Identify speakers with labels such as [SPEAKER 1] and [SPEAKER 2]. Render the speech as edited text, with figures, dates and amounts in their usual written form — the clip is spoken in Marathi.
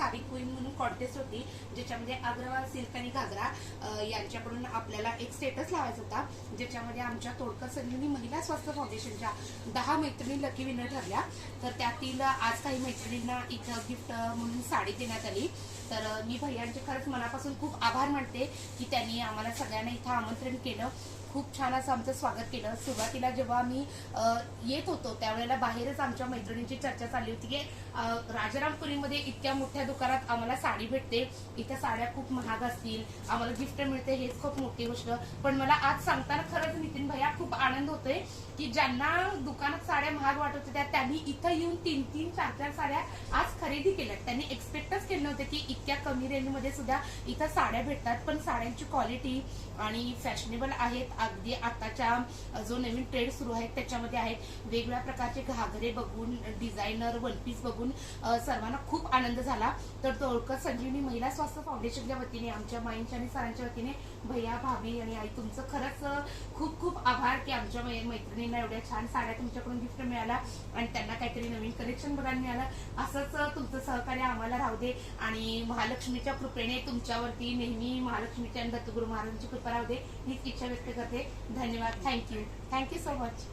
[SPEAKER 1] साडी क्वीन म्हणून कॉन्टेस्ट होती, ज्याच्यामध्ये अग्रवाल सिल्क आणि घागरा यांच्याकडून आपल्याला एक स्टेटस लावायचा होता, ज्याच्यामध्ये आमच्या तोडकर संजीवनी महिला स्वास्थ्य फाउंडेशनच्या 10 मैत्रिणी लकी विनर ठरल्या. तर त्यातील आज काही मैत्रिणींना इथं गिफ्ट म्हणून साडी देण्यात आली. तर मी भैयांचे खरंच मनापासून खूप आभार मानते की त्यांनी आम्हाला सगळ्यांना इथं आमंत्रण केलं. खूप छान असं आमचं स्वागत केलं. सुरुवातीला जेव्हा आम्ही येत होतो त्यावेळेला बाहेरच आमच्या मैत्रिणींची चर्चा चालली होती की राजारामपुरीमध्ये इतक्या मोठ्या दुकानात आम्हाला साडी भेटते, इथं साड्या खूप महाग असतील, आम्हाला गिफ्ट मिळते, हेच खूप मोठी गोष्ट. पण मला आज सांगताना खरंच नितीन भैया खूप आनंद होतोय की ज्यांना दुकानात साड्या महाग वाटत होत्या त्यांनी इथं येऊन 3-3, 4-4 साड्या आज खरेदी केल्यात. त्यांनी एक्सपेक्टच केले नव्हते की इतक्या कमी रेंजमध्ये सुद्धा इथं साड्या भेटतात. पण साड्यांची क्वालिटी आणि फॅशनेबल आहेत. अगदी आताच्या जो नवीन ट्रेंड सुरू आहे त्याच्यामध्ये आहेत. वेगवेगळ्या प्रकारचे घागरे बघून, डिझायनर वनपीस बघून सर्वांना खूप आनंद झाला. तर तोडकर संजीवनी महिला स्वास्थ्य फाउंडेशनच्या वतीने, आमच्या माईंच्या आणि सरांच्या वतीने भैया, भाभी आणि आई तुमचं खरंच खूप खूप आभार की आमच्या मैत्रिणींना एवढ्या छान साड्या तुमच्याकडून गिफ्ट मिळाला आणि त्यांना काहीतरी नवीन कलेक्शन बघायला मिळालं. असंच तुमचं सहकार्य आम्हाला राहू दे आणि महालक्ष्मीच्या कृपेने तुमच्यावरती नेहमी महालक्ष्मीच्या आणि दत्तगुरु महाराजांची कृपा राहू दे हीच इच्छा व्यक्त करते. धन्यवाद. Thank you so much.